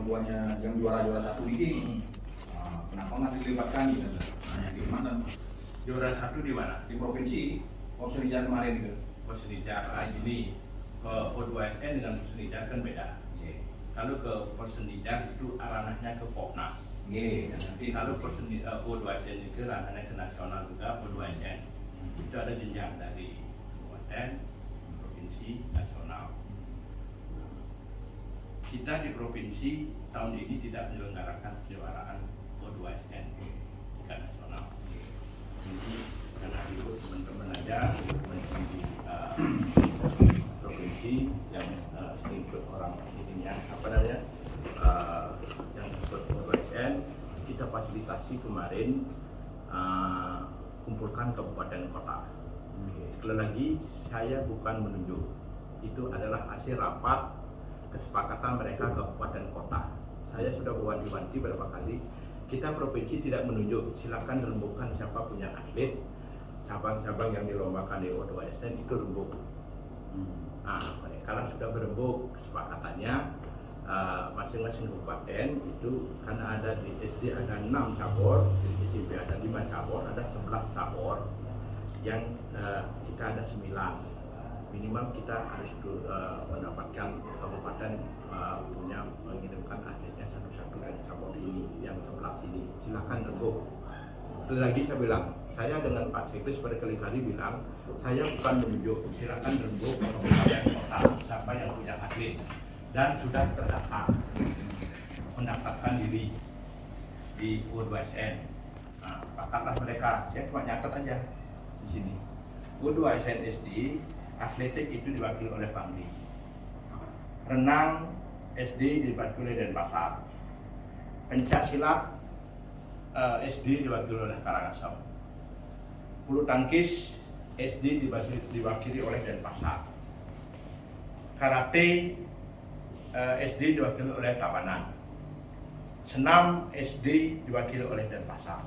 tuannya yang juara satu ini, kenapa nggak dilibatkan gitu? Nah, di mana? Juara satu di mana? Di provinsi Persenijar kemarin gitu. Persenijar ini ke O2SN dengan Persenijar kan beda. Kalau ke Persenijar itu ranahnya ke Popnas. Nanti Kalau O2SN itu ranahnya ke nasional juga O2SN. Itu ada jenjang dari kabupaten, provinsi, nasional. Kita di provinsi tahun ini tidak menyelenggarakan kejuaraan O2SN tingkat nasional. Jadi karena itu teman-teman aja di provinsi yang ikut orang ininya yang ikut O2SN, kita fasilitasi kemarin kumpulkan kabupaten kota. Sekali lagi saya bukan menunjuk, itu adalah hasil rapat kesepakatan mereka kabupaten kota. Saya sudah berwanti-wanti beberapa kali, kita provinsi tidak menunjuk, silakan rembukan siapa punya atlet, cabang-cabang yang dilombakan di O2SN itu rembuk. Nah, mereka lah sudah berembuk kesepakatannya, masing-masing kabupaten itu karena ada di SD ada 6 cabur, di SMP ada 5 cabur, ada 11 cabur yang kita ada 9. Minimal kita harus mendapatkan kabupaten punya mengirimkan atletnya satu-satu dari cabur ini yang 11 ini. Silakan rembuk. Sekali lagi saya bilang, saya dengan Pak Sekdes berkali-kali bilang, saya bukan menunjuk, silakan rembuk kabupaten kota siapa yang punya atlet dan sudah terdaftar mendaftarkan diri di O2SN. Nah, pakatlah mereka, saya cuma nyatet aja di sini. O2SN SD, atletik itu diwakili oleh Pangli. Renang SD diwakili oleh Denpasar. Pencak silat SD diwakili oleh Karangasem. Bulu tangkis SD diwakili oleh Denpasar. Karate SD diwakili oleh Tabanan. Senam SD diwakili oleh Denpasar.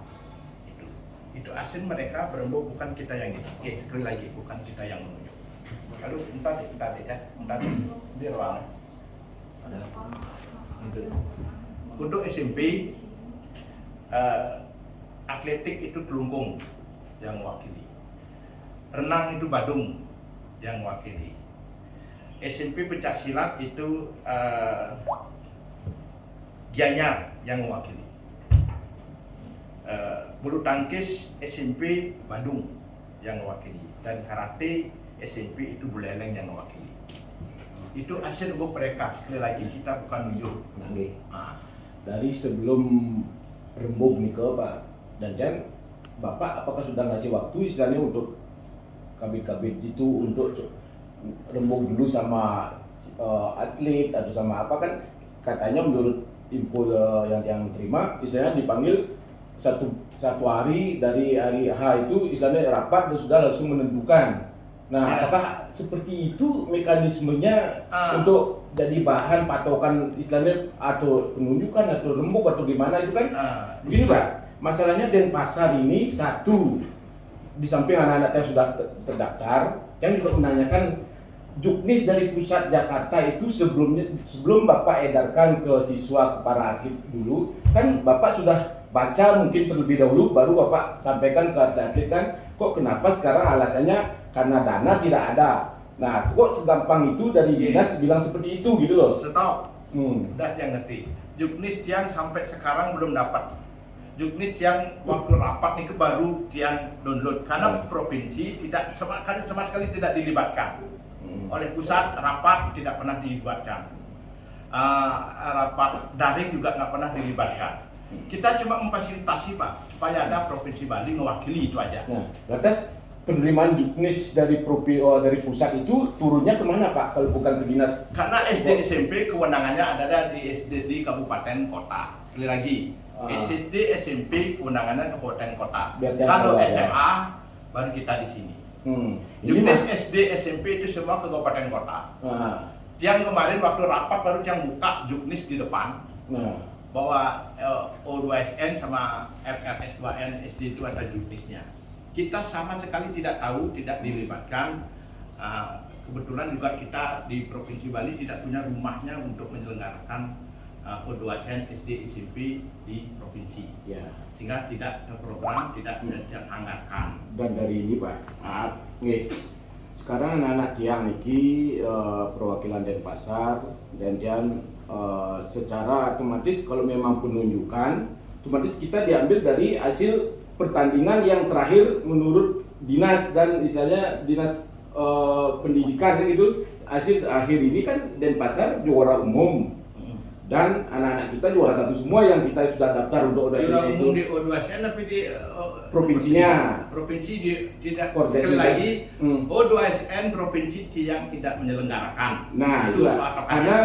Itu asing mereka berembuk, bukan kita yang ini. Sekali lagi, bukan kita yang menunjuk. Lalu entar di ruangan. Untuk SMP, atletik itu Telungkung yang mewakili. Renang itu Badung yang mewakili. SMP pencak silat itu Gianyar yang mewakili. Bulu tangkis SMP Badung yang mewakili, dan karate SMP itu Buleleng yang mewakili. Itu hasil rembuk mereka. Sekali lagi kita bukan nunjuk. Dari sebelum rembuk nih ke Pak Danjan, Bapak apakah sudah ngasih waktu istilahnya untuk kabit-kabit itu untuk rembuk dulu sama atlet atau sama apa, kan katanya menurut info yang terima istilahnya dipanggil satu hari dari hari H itu istilahnya rapat dan sudah langsung menentukan. Nah, apakah seperti itu mekanismenya untuk jadi bahan patokan istilahnya atau penunjukan atau rembuk atau gimana itu kan? Begini Pak, masalahnya Denpasar ini satu, di samping anak-anak yang sudah terdaftar, yang juga menanyakan juknis dari pusat Jakarta itu sebelum Bapak edarkan ke siswa, ke para atlet dulu, kan Bapak sudah baca mungkin terlebih dahulu baru Bapak sampaikan ke atlet kan, kok kenapa sekarang alasannya karena dana tidak ada. Nah, kok segampang itu dari dinas bilang seperti itu gitu loh. Stop. Udah yang ngerti. Juknis yang sampai sekarang belum dapat. Juknis yang waktu rapat itu baru yang download karena provinsi tidak sama sekali tidak dilibatkan. Oleh pusat rapat tidak pernah dilibatkan. Rapat daring juga nggak pernah dilibatkan. Kita cuma memfasilitasi Pak supaya ada provinsi Bali mewakili, itu aja. Nah, lantas penerimaan juknis dari pusat itu turunnya kemana Pak kalau bukan ke dinas? Karena SD SMP kewenangannya ada di SD di kabupaten kota. Sekali lagi, SD SMP kewenangannya kabupaten kota. Kalau SMA baru kita di sini. Juknis SD SMP itu semua ke kabupaten kota. Yang kemarin waktu rapat baru yang buka juknis di depan. Bahwa O2SN sama FRS2N SD itu ada juknisnya. Kita sama sekali tidak tahu, tidak dilibatkan. Kebetulan juga kita di Provinsi Bali tidak punya rumahnya untuk menyelenggarakan O2SN SD SMP di provinsi, Ya. sehingga tidak ada program, tidak dianggarkan. Dan dari ini Pak, nih sekarang anak-anak tiang niki perwakilan Denpasar dan secara otomatis kalau memang penunjukan, otomatis kita diambil dari hasil pertandingan yang terakhir menurut dinas dan istilahnya dinas pendidikan itu hasil akhir ini kan Denpasar juara umum. Dan anak-anak kita juara satu semua yang kita sudah daftar untuk Juara O2SN itu. umum di O2SN tapi di Provinsinya. provinsi tidak Koordinasi sekali dan- lagi O2SN provinsi yang tidak menyelenggarakan. Nah, itu itulah. apakah Karena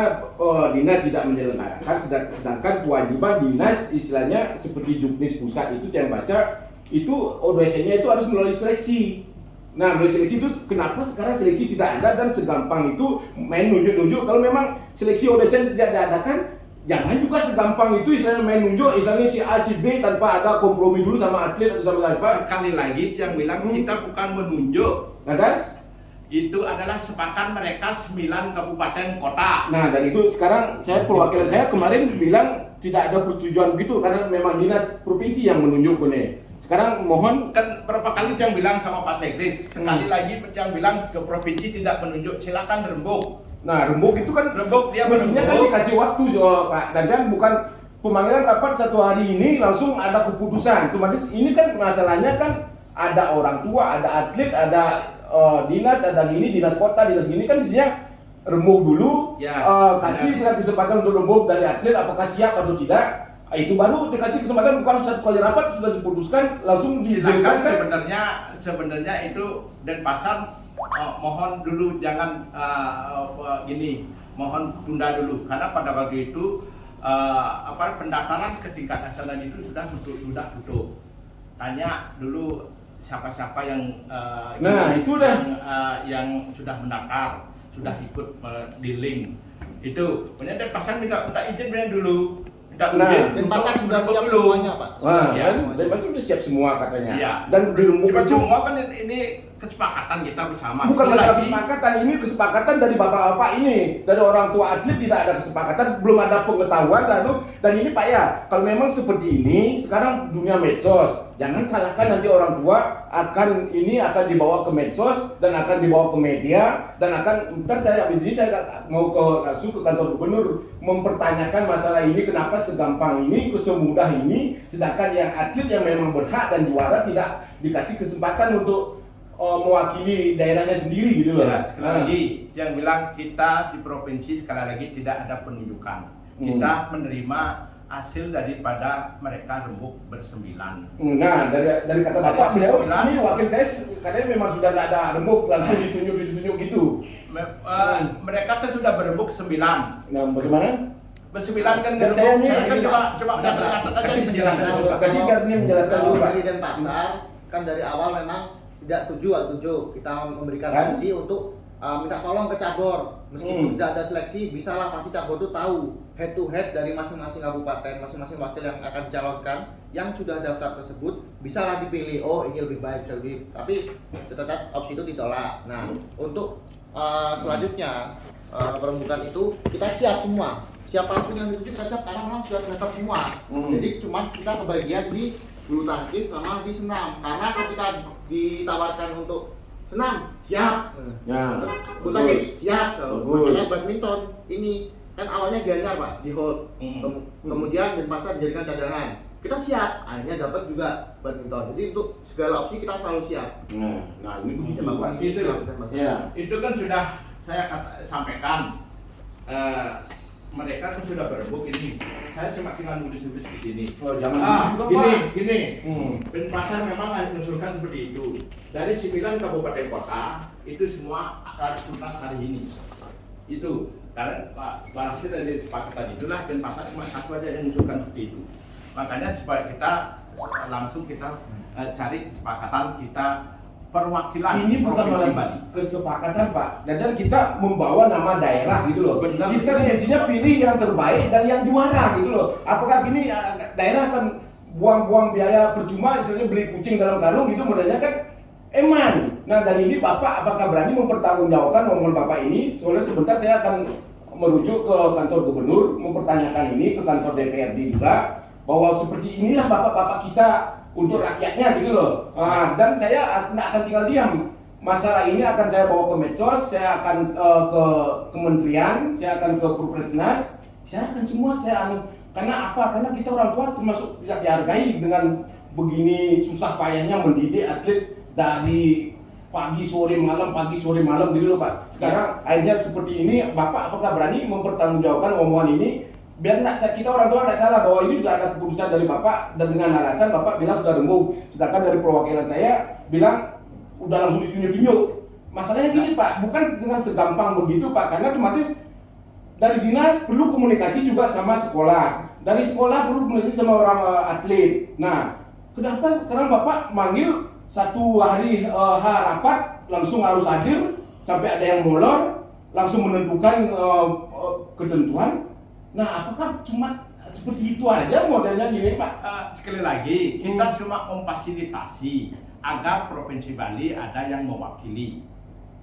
dinas tidak menyelenggarakan, sedangkan kewajiban dinas istilahnya seperti Juknis pusat itu yang baca itu O2SN-nya itu harus melalui seleksi. Nah, melalui seleksi itu kenapa sekarang seleksi tidak ada dan segampang itu main nunjuk-nunjuk. Kalau memang seleksi O2SN tidak diadakan, jangan juga segampang itu istilahnya main nunjuk, istilahnya si A si B tanpa ada kompromi dulu sama atlet atau sama apa. sekali lagi yang bilang kita bukan menunjuk, Nah, das? itu adalah sepakat mereka 9 kabupaten kota. Nah, dan itu sekarang saya perwakilan saya kemarin bilang tidak ada persetujuan begitu karena memang dinas provinsi yang menunjuk ini. Sekarang mohon Kan berapa kali yang bilang sama Pak Sekdes, sekali lagi yang bilang ke provinsi tidak menunjuk, silakan rembuk. nah rembuk itu kan Rembuk dia mestinya kan merembuk. dikasih waktu Pak. Dan bukan pemanggilan rapat satu hari ini langsung ada keputusan. Otomatis ini kan masalahnya kan ada orang tua, ada atlet, ada dinas, ada gini, dinas kota, dinas gini kan mestinya rembuk dulu, Ya, kasih benar. surat kesempatan untuk rembuk dari atlet apakah siap atau tidak. Itu baru dikasih kesempatan, bukan satu kali rapat sudah diputuskan langsung Silakan diberitakan. sebenarnya itu Denpasar mohon dulu jangan gini, mohon tunda dulu karena pada waktu itu pendaftaran ke tingkat nasional itu sudah tutup. Tanya dulu siapa-siapa yang Nah, itu dah. yang sudah mendaftar, sudah ikut di link itu. Kemudian Denpasar minta izin dulu. Minta Nah, izin Denpasar untuk sudah siap dulu. semuanya, Pak. Wah, Siap. kan dan pasti udah siap semua katanya. Iya. Dan di rembuk Cuma itu semua kan ini kesepakatan kita bersama. bukan Sekali masalah lagi, kesepakatan, ini kesepakatan dari bapak-bapak ini, dari orang tua atlet tidak ada kesepakatan, belum ada pengetahuan lalu. Dan ini Pak ya, kalau memang seperti ini sekarang dunia medsos, jangan salahkan nanti orang tua akan dibawa ke medsos dan akan dibawa ke media dan ntar saya habis ini saya mau langsung ke kantor gubernur mempertanyakan masalah ini kenapa segampang ini, semudah ini, sedangkan yang atlet yang memang berhak dan juara tidak dikasih kesempatan untuk mewakili daerahnya sendiri gitu loh. Ya, sekali lagi yang bilang kita di provinsi sekali lagi tidak ada penunjukan. Kita menerima hasil daripada mereka rembuk bersembilan. Nah, dari kata Dari Bapak, beliau sembilan. ini wakil saya katanya memang sudah tidak ada rembuk langsung ditunjuk gitu. Mereka kan sudah berembuk 9. Nah, bagaimana? Bersembilan kan Dan saya berembuk. ini- Saya kan coba menyampaikan aja Kasih penjelasan penjelasan. dulu, kasih biar ini menjelaskan dulu Pak. Dari Denpasar kan dari awal memang tidak setuju kita memberikan Kan? opsi untuk minta tolong ke cabur meskipun tidak ada seleksi bisalah pasti cabur itu tahu head to head dari masing-masing kabupaten masing-masing wakil yang akan dicalonkan yang sudah daftar tersebut bisalah dipilih oh ini lebih baik lebih tapi tetap opsi itu ditolak. Nah untuk selanjutnya perembukan itu kita siap semua siapapun yang ditunjuk kita siap karena memang sudah daftar semua. Jadi cuma kita kebagian di bulu tangkis sama di senam karena ketika ditawarkan untuk senam siap Ya, bulu tangkis siap Bagus. makanya badminton ini kan awalnya Gianyar Pak di hold kemudian Denpasar dijadikan cadangan kita siap akhirnya dapat juga badminton jadi untuk segala opsi kita selalu siap. Nah ini begitu Ya, Pak. Itu. Ya. Itu kan sudah saya sampaikan. Mereka kan sudah berembuk ini. Saya cuma tinggal nulis-nulis di sini. Oh, jangan begitu, gini, Pak. gini. Hmm. Denpasar memang mengusulkan seperti itu. Dari 9 kabupaten kota itu semua harus tuntas hari ini. Itu karena Pak hasil dari kesepakatan itulah Denpasar cuma satu aja yang mengusulkan seperti itu. Makanya supaya kita langsung kita cari kesepakatan kita perwakilan Ini bukan Provinsi malah Bali. kesepakatan Pak, dan kita membawa nama daerah gitu loh. Benar. Kita semestinya pilih yang terbaik dan yang juara gitu loh. Apakah gini daerah akan buang-buang biaya percuma, istilahnya beli kucing dalam karung gitu modelnya kan? Eman. Nah dari ini Bapak apakah berani mempertanggungjawabkan omongan Bapak ini? Soalnya sebentar saya akan merujuk ke kantor gubernur, mempertanyakan ini ke kantor DPRD juga, bahwa seperti inilah bapak-bapak kita untuk rakyatnya gitu loh. Dan saya tidak akan tinggal diam. Masalah ini akan saya bawa ke medsos, saya akan ke kementerian, saya akan ke Propertinas, saya akan semua karena apa? Karena kita orang tua termasuk tidak dihargai dengan begini susah payahnya mendidik atlet dari pagi sore malam gitu loh Pak. Sekarang akhirnya seperti ini, Bapak apakah berani mempertanggungjawabkan omongan ini? Biar kita orang tua tidak salah bahwa ini sudah ada keputusan dari Bapak dan dengan alasan Bapak bilang sudah rembuk. Sedangkan dari perwakilan saya bilang udah langsung ditunjuk-tunjuk. Masalahnya gini Pak, bukan dengan segampang begitu Pak, karena otomatis dari dinas perlu komunikasi juga sama sekolah, dari sekolah perlu komunikasi sama orang atlet. Nah, kenapa sekarang Bapak manggil satu hari rapat langsung harus hadir sampai ada yang molor, langsung menentukan ketentuan? Nah, apakah cuma seperti itu aja modelnya gini Pak? Sekali lagi, kita cuma memfasilitasi agar Provinsi Bali ada yang mewakili.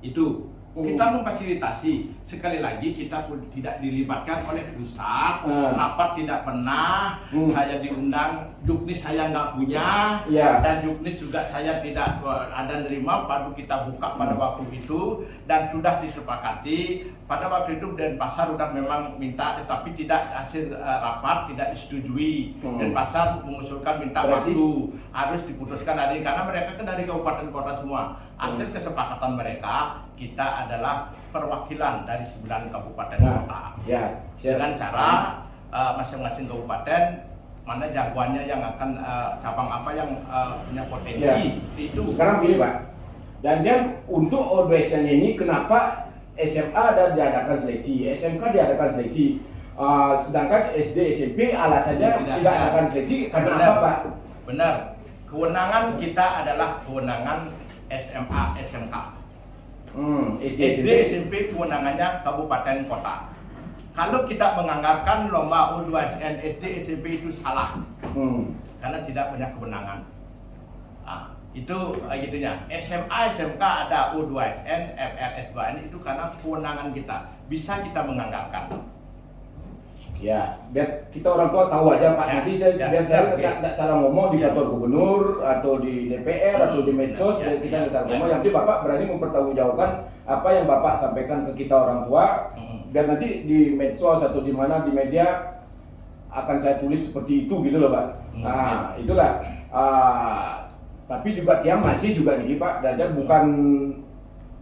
Itu kita memfasilitasi. Sekali lagi kita pun tidak dilibatkan oleh pusat, rapat tidak pernah. Saya diundang, juknis saya nggak punya, dan juknis juga saya tidak ada nerima. Baru kita buka pada waktu itu dan sudah disepakati. Pada waktu itu Denpasar sudah memang minta, tetapi tidak hasil rapat tidak disetujui. Denpasar mengusulkan minta waktu, harus diputuskan hari ini karena mereka kan dari kabupaten kota semua. Hasil kesepakatan mereka, kita adalah perwakilan dari 9 kabupaten kota. Dengan cara masing-masing kabupaten mana jagoannya yang akan cabang apa yang punya potensi. Itu. Sekarang gini Pak, dan untuk O2S-nya ini kenapa SMA diadakan seleksi, SMK diadakan seleksi, sedangkan SD SMP alasannya tidak adakan seleksi karena apa Pak? Benar, kewenangan kita adalah kewenangan SMA, SMK. SD, SMP kewenangannya kabupaten kota. Kalau kita menganggarkan lomba U2SN SD, SMP itu salah, karena tidak punya kewenangan. Itu gitunya. SMA, SMK ada U2SN, FRS2N itu karena kewenangan kita. Bisa kita menganggarkan. Ya, biar kita orang tua tahu aja Pak. Nanti biar saya tidak salah ngomong di kantor gubernur atau di DPR atau di medsos, biar kita tidak salah ngomong. Yang penting Bapak berani mempertanggungjawabkan apa yang Bapak sampaikan ke kita orang tua. Biar nanti di medsos atau di mana di media akan saya tulis seperti itu gitu loh Pak. Nah, itulah. Tapi juga dia masih juga nih Pak, dan bukan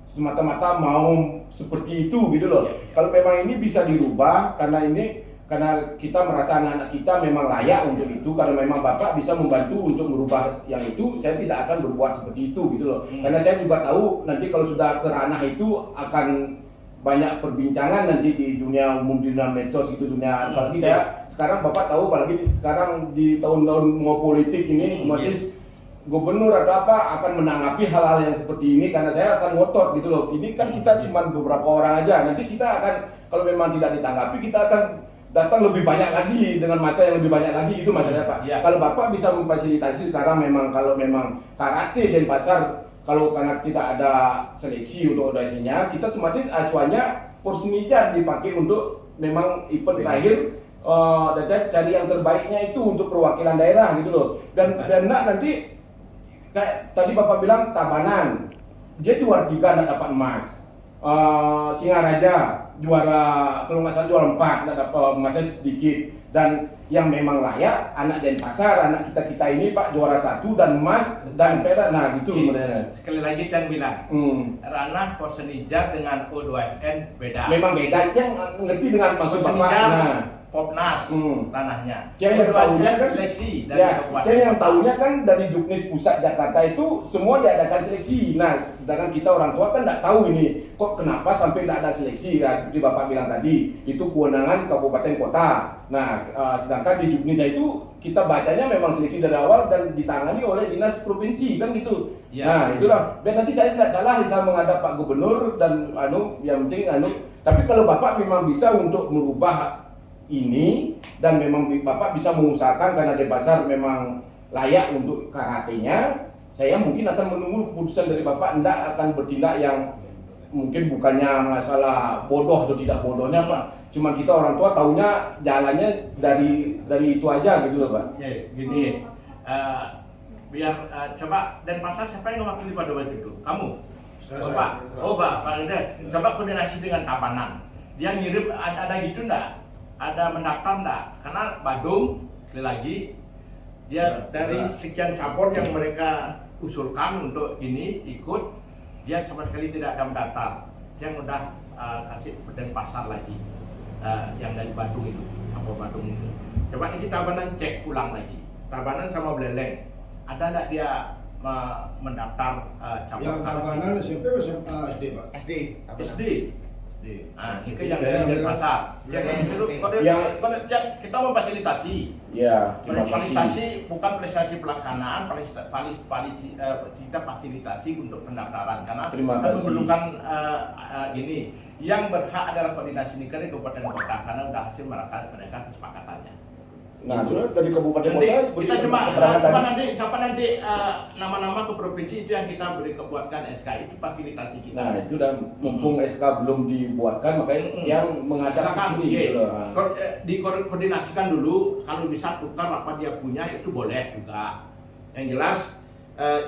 semata-mata mau seperti itu gitu loh. Kalau memang ini bisa dirubah karena kita merasa anak-anak kita memang layak untuk itu, karena memang Bapak bisa membantu untuk merubah yang itu, saya tidak akan berbuat seperti itu gitu loh. Karena saya juga tahu nanti kalau sudah ke ranah itu akan banyak perbincangan nanti di dunia umum, di dunia medsos itu, dunia apalagi saya sekarang Bapak tahu, apalagi sekarang di tahun-tahun mau politik ini otomatis gubernur atau apa akan menanggapi hal-hal yang seperti ini, karena saya akan ngotot gitu loh. Ini kan kita cuma beberapa orang aja, nanti kita akan kalau memang tidak ditanggapi kita akan datang lebih banyak lagi dengan masa yang lebih banyak lagi, itu masalahnya Pak. Kalau Bapak bisa memfasilitasi sekarang memang kalau memang karate Denpasar, kalau karena tidak ada seleksi untuk ODC-nya, kita otomatis acuannya Porsinija dipakai untuk memang event terakhir, dan cari yang terbaiknya itu untuk perwakilan daerah gitu loh. Dan nanti kayak tadi Bapak bilang Tabanan, dia juara 3 tidak dapat emas. Singaraja juara, kalau nggak salah juara 4, tidak dapat emasnya sedikit. Dan yang memang layak anak Denpasar, anak kita ini Pak, juara 1 dan emas dan perak. Nah gitu sebenarnya. Sekali lagi Cang bilang, ranah Porsinija dengan U2SN beda. Memang beda, Cang ngerti dengan maksud Bapak. Popnas ranahnya. Yang tahunya kan seleksi dari kabupaten. Yang tahunya kan dari Juknis Pusat Jakarta itu semua diadakan seleksi. Nah, sedangkan kita orang tua kan tidak tahu ini kok kenapa sampai tidak ada seleksi. Nah, seperti Bapak bilang tadi, itu kewenangan kabupaten kota. Nah, sedangkan di Juknis itu kita bacanya memang seleksi dari awal dan ditangani oleh dinas provinsi kan gitu. Nah, itulah. Dan nanti saya tidak salah kita menghadap Pak Gubernur dan yang penting tapi kalau Bapak memang bisa untuk merubah ini dan memang Bapak bisa mengusahakan karena Denpasar memang layak untuk karatenya, saya mungkin akan menunggu keputusan dari Bapak. Tidak akan bertindak yang mungkin bukannya masalah bodoh atau tidak bodohnya Pak, Cuman kita orang tua taunya jalannya dari itu aja gitu loh Pak. Ya, gini, biar coba Denpasar siapa yang mewakili pada waktu itu? Kamu? Pak Ida, coba koordinasi dengan Tabanan. Dia ngirim ada gitu enggak? Ada mendaftar enggak? Karena Badung sekali lagi dia dari sekian cabur yang mereka usulkan untuk ini ikut, dia sama sekali tidak ada mendaftar. Yang udah kasih Denpasar lagi, yang dari Badung itu, cabur Badung itu. Coba ini Tabanan cek ulang lagi. Tabanan sama Beleleng, ada enggak dia mendaftar cabur? Yang Tabanan SMP atau SMA SD Pak? SD. SD. Nah, itu Yang yang dari Denpasar. Yang kita memfasilitasi. Ya, terima kasih. Fasilitasi bukan prestasi pelaksanaan, kita fasilitasi untuk pendaftaran karena Terima kita kasih. memerlukan ini yang berhak adalah koordinasi nikah di kabupaten kota karena sudah hasil mereka kesepakatannya. Nah, itu dari kabupaten Nanti kota seperti kita yang cuma keterangan tadi. siapa nanti nama-nama ke provinsi itu yang kita beri buatkan SK itu fasilitasi kita. Nah, itu dan mumpung SK belum dibuatkan makanya yang mengajak ke Silakan, sini iya. gitu loh. Nah. Dikoordinasikan dulu, kalau bisa tukar apa dia punya itu boleh juga. Yang jelas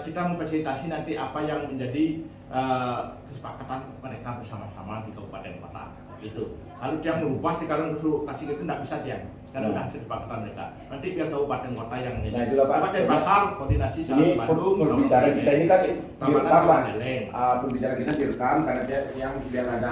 kita memfasilitasi nanti apa yang menjadi kesepakatan mereka bersama-sama di kabupaten kota. Gitu. Kalau dia merubah sekarang suruh kasih itu tidak bisa dia. Karena sudah kesepakatan mereka. Nanti biar kabupaten kota yang ini. Nah, itulah, Pak. Kabupaten Pasar koordinasi sama Ini Bandung. perbicaraan kita ini kan Tabanan direkam sama Pak. Beleleng. Perbicaraan kita direkam karena dia yang biar ada